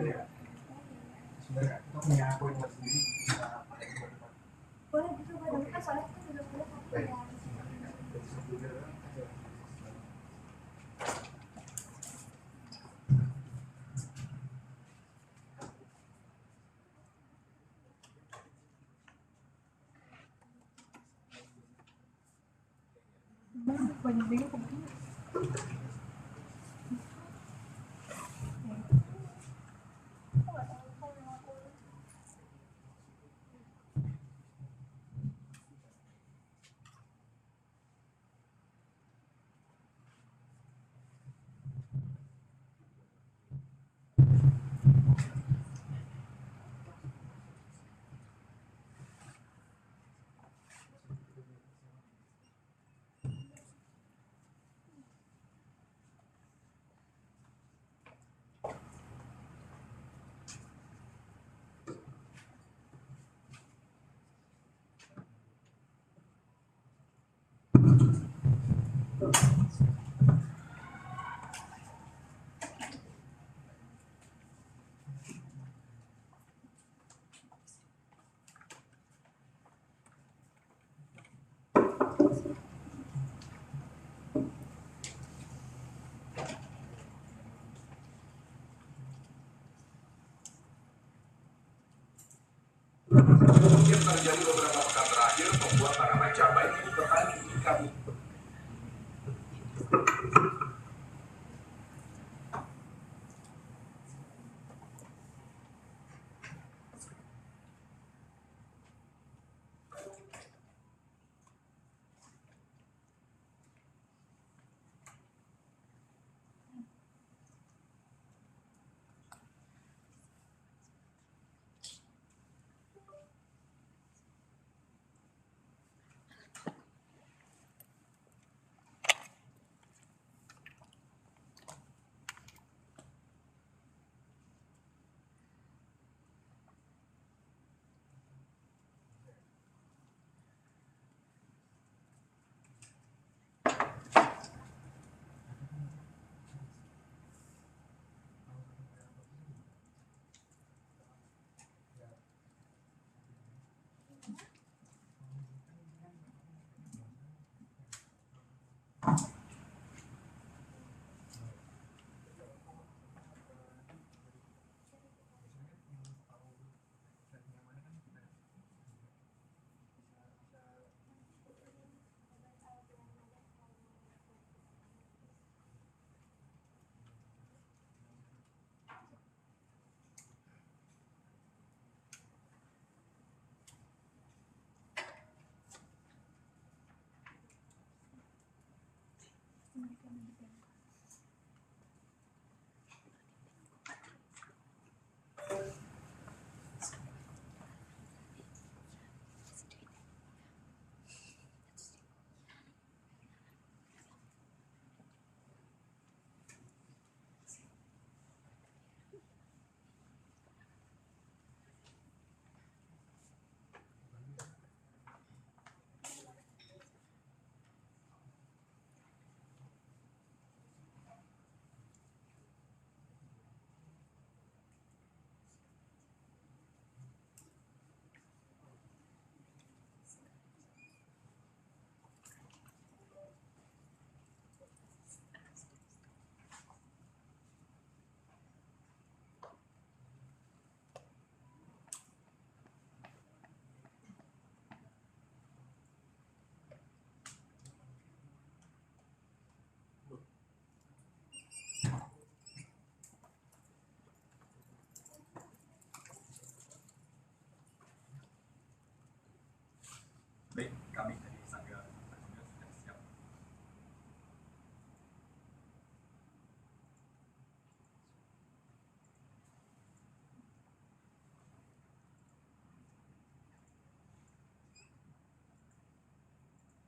ya. Sebenarnya kita punya akun sendiri bisa boleh dicoba dulu kan soalnya kita juga boleh baik. banyak banget pokoknya. Mungkin terjadi beberapa pekan terakhir membuat tanaman cabai ini bertani di kabupaten. Baik, kami dari Sangga sudah siap.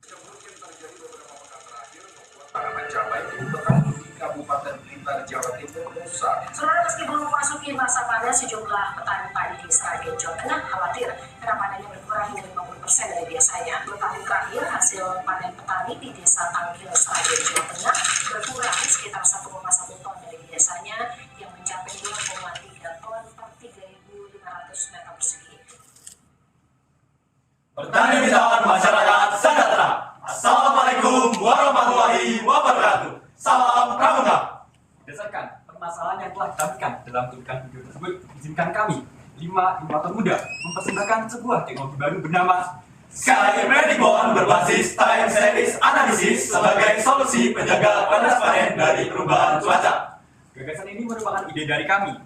Mungkin terjadi beberapa pekan terakhir membuat tanaman cabai ini bertani di Kabupaten Blitar, Jawa Timur, Nusa. Saudara, meski belum memasuki masa panen, sejumlah petani padi di Sragen, Jawa Tengah khawatir karena panennya berkurang hingga 50% dari biasanya. 2 tahun terakhir, hasil panen petani di Desa Tangkil, Sragen, Jawa Tengah berkurang sekitar 1,1 ton dari biasanya yang mencapai 2,3 ton. masyarakat sejahtera. Assalamualaikum warahmatullahi wabarakatuh. Salam pramuka. Berdasarkan permasalahan yang telah ditampilkan dalam tulisan video tersebut, izinkan kami, 5 inovator muda, mempersembahkan sebuah teknologi baru bernama Sky Predict One berbasis time series analisis sebagai solusi penjaga panas panen dari perubahan cuaca. Gagasan ini merupakan ide dari kami,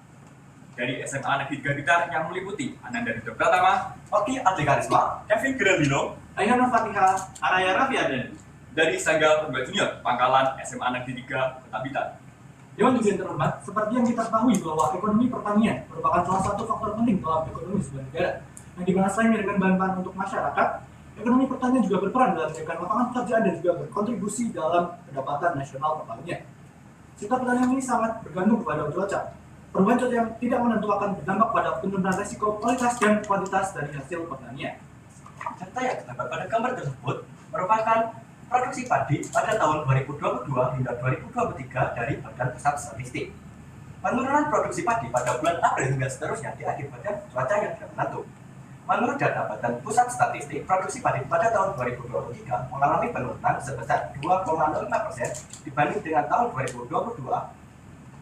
dari SMA Negeri 3 Blitar yang meliputi Ananda Ridho Pratama, Oki Atikarisma, Kevin Grandino, Ayana Fatihah, Araya Rafiaden. dari Sanggal Perguruan Junior Pangkalan SMA Negeri 3 Kota Blitar. Dewan Juri yang terhormat, seperti yang kita ketahui bahwa ekonomi pertanian merupakan salah satu faktor penting dalam ekonomi sebuah negara. Yang dimana selain memberikan bahan-bahan untuk masyarakat, ekonomi pertanian juga berperan dalam menciptakan lapangan pekerjaan dan juga berkontribusi dalam pendapatan nasional pertanian. Sektor pertanian ini sangat bergantung kepada cuaca. Perubahan cuaca yang tidak menentu akan berdampak pada penurunan resiko kualitas dan kuantitas dari hasil pertanian. Data yang terdapat pada gambar tersebut merupakan produksi padi pada tahun 2022 hingga 2023 dari Badan Pusat Statistik. Penurunan produksi padi pada bulan April hingga seterusnya diakibatkan cuaca yang tidak menentu. Menurut data Badan Pusat Statistik, produksi padi pada tahun 2023 mengalami penurunan sebesar 2,05% dibanding dengan tahun 2022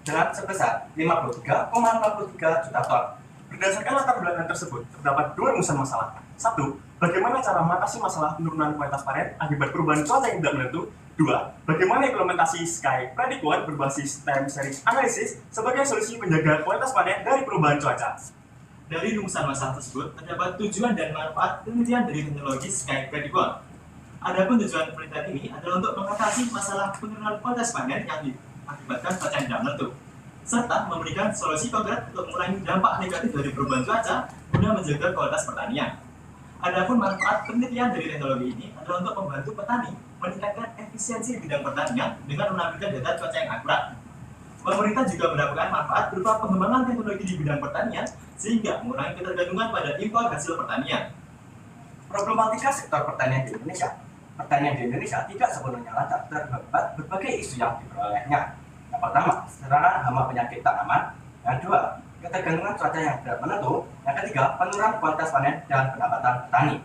dengan sebesar 53,63 juta ton. Berdasarkan latar belakang tersebut, terdapat dua rumusan masalah. 1. Bagaimana cara mengatasi masalah penurunan kualitas panen akibat perubahan cuaca yang tidak menentu? 2. Bagaimana implementasi Sky Predict One berbasis time series analisis sebagai solusi penjaga kualitas panen dari perubahan cuaca? Dari rumusan masalah tersebut, terdapat tujuan dan manfaat penelitian dari teknologi Sky Predict One. Adapun tujuan penelitian ini adalah untuk mengatasi masalah penurunan kualitas panen yang diakibatkan cuaca yang tidak menentu, serta memberikan solusi konkret untuk mengurangi dampak negatif dari perubahan cuaca guna menjaga kualitas pertanian. Adapun manfaat penelitian dari teknologi ini adalah untuk membantu petani meningkatkan efisiensi di bidang pertanian dengan menampilkan data cuaca yang akurat. Pemerintah juga mendapatkan manfaat berupa pengembangan teknologi di bidang pertanian sehingga mengurangi ketergantungan pada impor hasil pertanian. Problematika sektor pertanian di Indonesia. Pertanian di Indonesia tidak sepenuhnya lancar terdapat berbagai isu yang diperolehnya. Yang pertama, serangan hama penyakit tanaman. Yang kedua, ketergantungan cuaca yang tidak menentu. Yang ketiga, penurunan kualitas panen dan pendapatan petani.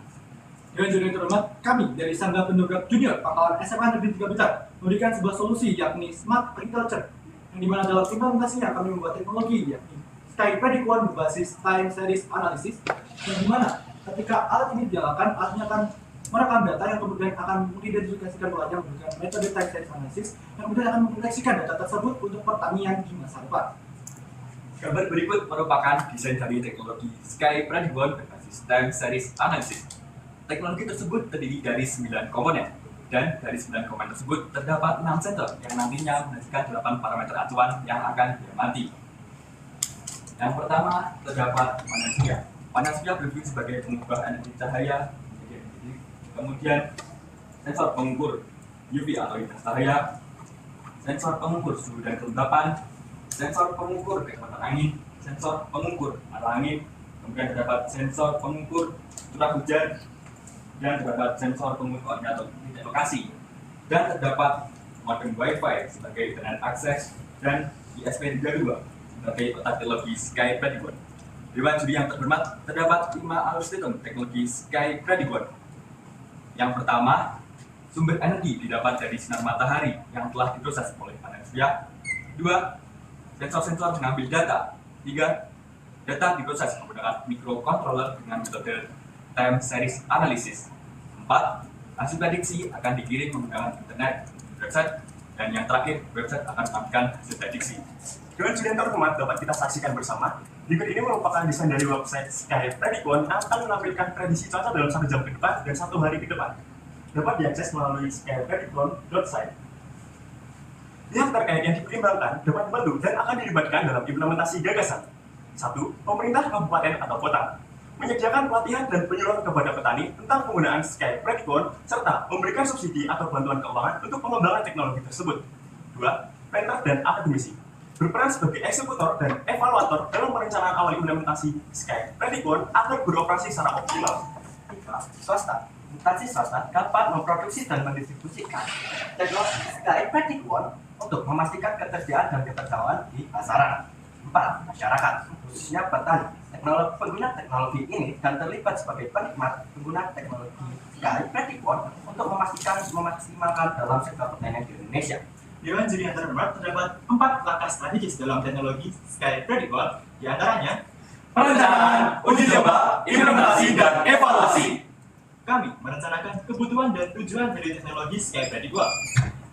Dewan Juri yang terhormat, kami dari Sangga Pendobrak Junior Pangkalan SMA Negeri 3 Blitar memberikan sebuah solusi yakni Smart Agriculture, yang dimana dalam implementasinya kami membuat teknologi yakni Sky Predict One berbasis time series analysis, yang dimana ketika alat ini dijalankan, alatnya akan merekam data yang kemudian akan mengidentifikasikan polanya menggunakan metode time series analysis yang kemudian akan memproyeksikan data tersebut untuk pertanian di masa depan. Gambar berikut merupakan desain dari teknologi Sky Predict One berbasis time series analysis. Teknologi tersebut terdiri dari 9 komponen, dan dari 9 komponen tersebut terdapat 6 sensor yang nantinya menghasilkan 8 parameter acuan yang akan diamati. Yang pertama terdapat panel surya. Panel surya berfungsi sebagai pengubah energi cahaya menjadi energi. Kemudian sensor pengukur UV atau intensas cahaya, sensor pengukur suhu dan kelembapan, sensor pengukur kecepatan angin, sensor pengukur arah angin, kemudian terdapat sensor pengukur curah hujan, dan terdapat sensor pengukur koordinat titik lokasi, dan terdapat modem Wi-Fi sebagai internet akses dan ISP32 sebagai otak teknologi Sky Predict One. Dewan Juri yang terhormat, terdapat 5 algoritma teknologi Sky Predict One. Yang pertama, sumber energi didapat dari sinar matahari yang telah diproses oleh panel surya. 2. Sensor-sensor mengambil data. 3. Data diproses menggunakan microcontroller dengan metode time series analysis. 4. Hasil prediksi akan dikirim menggunakan internet, website, dan yang terakhir, website akan menampilkan hasil prediksi. Dewan Juri yang terhormat dapat kita saksikan bersama. Berikut ini merupakan desain dari website Sky Predict One yang akan menampilkan prediksi cuaca dalam 1 jam ke depan dan 1 hari ke depan. Dapat diakses melalui skypredictone.site. Yang terkait yang dipertimbangkan dapat dibantu dan akan dilibatkan dalam implementasi gagasan. 1. Pemerintah kabupaten atau kota menyediakan pelatihan dan penyuluhan kepada petani tentang penggunaan Sky Predict One serta memberikan subsidi atau bantuan keuangan untuk pengembangan teknologi tersebut. 2. Mentor dan akademisi berperan sebagai eksekutor dan evaluator dalam perencanaan awal implementasi Sky Predict One agar beroperasi secara optimal. 3. Swasta. Instansi swasta dapat memproduksi dan mendistribusikan teknologi Sky Predict One untuk memastikan ketersediaan dan ketersediaan di pasaran. 4. Masyarakat, khususnya petani, pengguna teknologi ini dan terlibat sebagai penikmat pengguna teknologi Sky Predicon untuk memaksimalkan dalam sektor pertanian di Indonesia. Dewan juri yang terhormat, terdapat 4 langkah strategis dalam teknologi Sky Predicon, di antaranya Perencanaan, uji coba, implementasi, dan evaluasi. kami merencanakan kebutuhan dan tujuan dari teknologi Sky Predicon.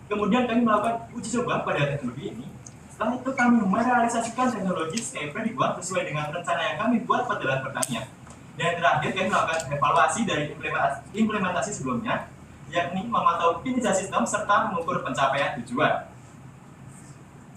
Kemudian kami melakukan uji coba pada teknologi ini. Setelah itu kami merealisasikan teknologi Sky Predicon sesuai dengan rencana yang kami buat pada lahan pertanian. Dan terakhir kami melakukan evaluasi dari implementasi sebelumnya, yakni memantau kinerja sistem serta mengukur pencapaian tujuan.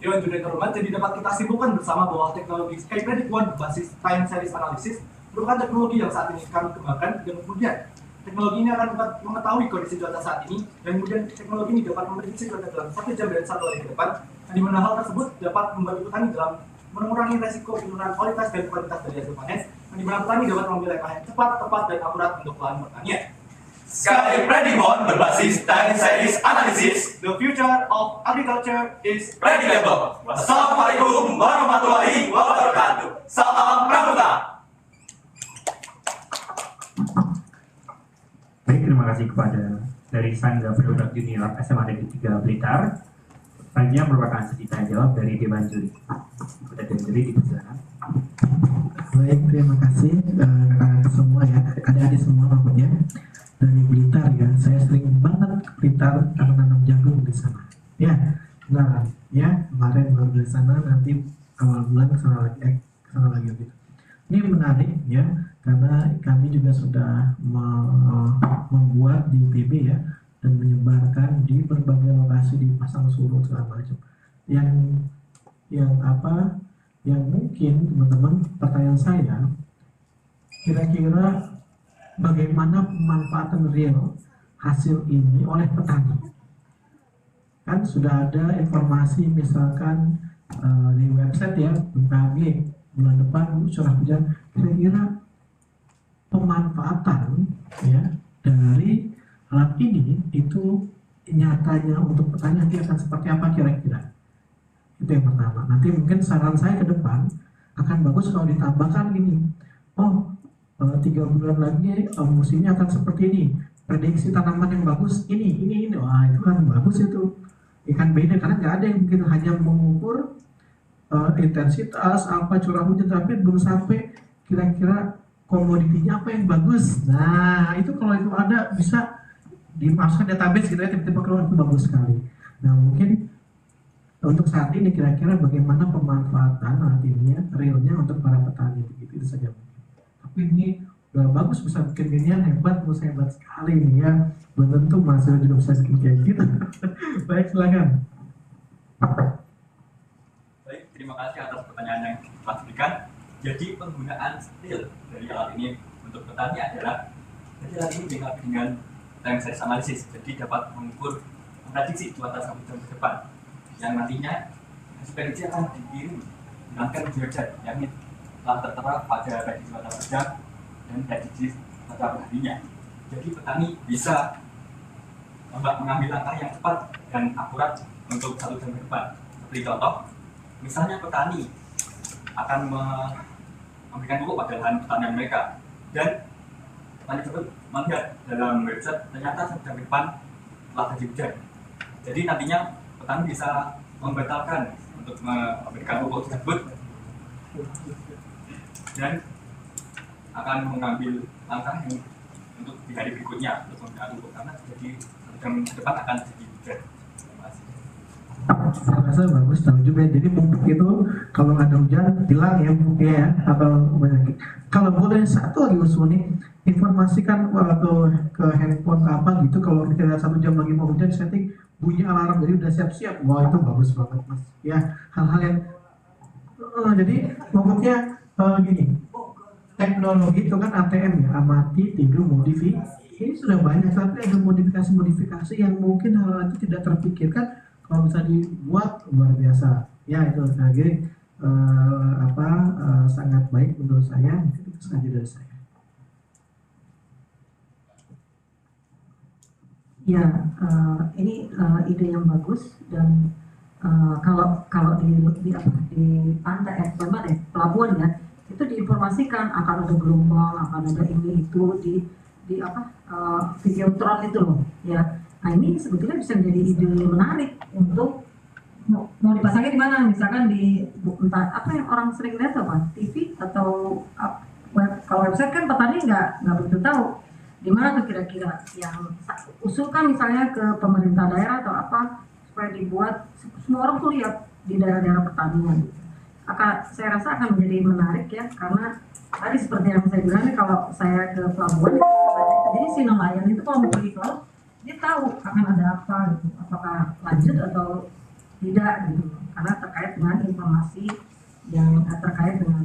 Dewan juri yang terhormat, jadi dapat kita simpulkan bersama bahwa teknologi Sky Predicon berbasis time series analysis merupakan teknologi yang saat ini kami kembangkan, dan kemudian teknologi ini akan dapat mengetahui kondisi cuaca saat ini, dan kemudian teknologi ini dapat memprediksi cuaca dalam 1 jam dan 1 hari ke depan, dan di mana hal tersebut dapat membantu petani dalam mengurangi resiko penurunan kualitas dan kualitas dari hasil panen, dan di mana petani dapat mengambil langkah yang cepat, tepat, dan akurat untuk lahan pertanian. Sky Predicon berbasis time series analysis. The future of agriculture is Predictable. Wassalamualaikum warahmatullahi wabarakatuh. Salam Pramuka. Baik, terima kasih kepada dari Sangga Produk Unilab SMA Negeri 3 Blitar. Selanjutnya merupakan sesi tanya jawab dari Dewan Juri. Kepada Dewan Juri dipersilakan. Baik, terima kasih semua ya, adik-adik semua maksudnya dari Blitar ya. Saya sering banget ke Blitar karena nanam jagung di sana. Ya, nah ya kemarin baru dari sana, nanti awal bulan kesana lagi gitu. Ini menarik ya, karena kami juga sudah membuat di PB ya, dan menyebarkan di berbagai lokasi di Pasang Surut segala macam. Yang mungkin teman-teman, pertanyaan saya, kira-kira bagaimana pemanfaatan real hasil ini oleh petani? Kan sudah ada informasi misalkan di website ya, BMKG bulan depan curah hujan, kira-kira pemanfaatan ya dari alat ini itu nyatanya untuk petani nanti akan seperti apa kira-kira? Itu yang pertama. Nanti mungkin saran saya ke depan akan bagus kalau ditambahkan gini, 3 bulan lagi musimnya akan seperti ini, prediksi tanaman yang bagus ini, wah itu kan bagus itu. Ikan beda karena nggak ada yang mungkin hanya mengukur intensitas apa curah hujan, tapi belum sampai kira-kira komoditinya apa yang bagus. Nah itu kalau itu ada bisa dimasukkan database gitu ya, tiba-tiba keluar itu bagus sekali. Nah mungkin untuk saat ini kira-kira bagaimana pemanfaatan nantinya realnya untuk para petani, begitu itu saja. Tapi ini udah bagus, bisa bikin ginian, hebat sekali nih ya. Belum tentu masih juga bisa bikin kayak gitu. Baik, silakan. Baik, terima kasih atas pertanyaan yang telah diberikan. Jadi penggunaan skill dari alat ini untuk petani adalah, jadi alat ini dilengkapi dengan time series analysis, jadi dapat mengukur prediksi cuaca 1 jam ke depan, yang nantinya hasil prediksi akan dikirim dengan kerja hujan yang telah tertera pada prediksi cuaca per jam dan prediksi cuaca per harinya. Jadi petani bisa mengambil langkah yang cepat dan akurat untuk 1 jam ke depan. Seperti contoh, misalnya petani akan memberikan pupuk pada lahan pertanian mereka, dan petani tersebut melihat dalam website ternyata 1 jam ke depan telah terjadi hujan. Jadi nantinya petani bisa membatalkan untuk memberikan pupuk tersebut dan akan mengambil langkah yang untuk di hari berikutnya untuk memberikan pupuk, karena jadi 1 jam ke depan akan terjadi hujan. Terima kasih. Saya rasa bagus, tahu juga. Jadi pupuk itu kalau ada hujan hilang ya pupuknya ya, atau penyakit. Kalau boleh satu lagi usul nih, informasikan atau ke handphone apa gitu, kalau kita 1 jam lagi mau hujan setting bunyi alarm, jadi udah siap-siap. Wah itu bagus banget mas. Ya hal-hal yang jadi pokoknya gini, teknologi itu kan ATM ya, amati, tiru, modifikasi. Ini sudah banyak, tapi ada modifikasi yang mungkin hal itu tidak terpikirkan. Kalau bisa dibuat luar biasa ya, itu lagi sangat baik menurut saya. Mungkin itu saja dari saya. Ya, ini ide yang bagus, dan kalau di pantai pelabuhan ya, itu diinformasikan akan ada gelombang, akan ada ini itu di Videotron itu loh ya. Nah ini sebetulnya bisa menjadi ide menarik untuk mau dipasangnya di mana, misalkan di entah apa yang orang sering lihat apa, TV atau web. Kalau website kan petani nggak begitu tahu di mana tuh kira-kira yang usulkan misalnya ke pemerintah daerah atau apa supaya dibuat semua orang tuh lihat di daerah-daerah pertanian. Saya rasa akan menjadi menarik ya, karena tadi seperti yang saya bilang nih, kalau saya ke pelabuhan jadi si nelayan itu kalau mau pergi ke laut dia tahu akan ada apa gitu, apakah lanjut atau tidak gitu, karena terkait dengan informasi yang terkait dengan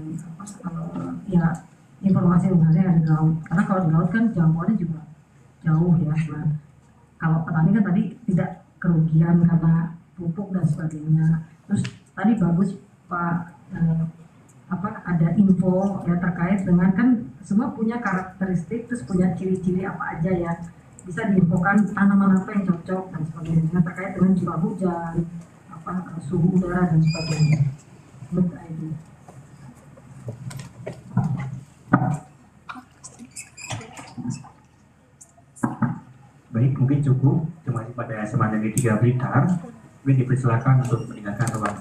ya informasi yang ada di laut, karena kalau di laut kan jangkauannya juga jauh ya. Nah, kalau petani kan tadi tidak kerugian karena pupuk dan sebagainya. Terus tadi bagus Pak ada info ya terkait dengan, kan semua punya karakteristik, terus punya ciri-ciri apa aja ya, bisa diinfokan tanaman apa yang cocok dan sebagainya terkait dengan curah hujan, suhu udara dan sebagainya. Good idea. Baik, mungkin cukup. Terima kasih pada SMA Negeri 3 Blitar. Mungkin dipersilakan untuk meninggalkan ruang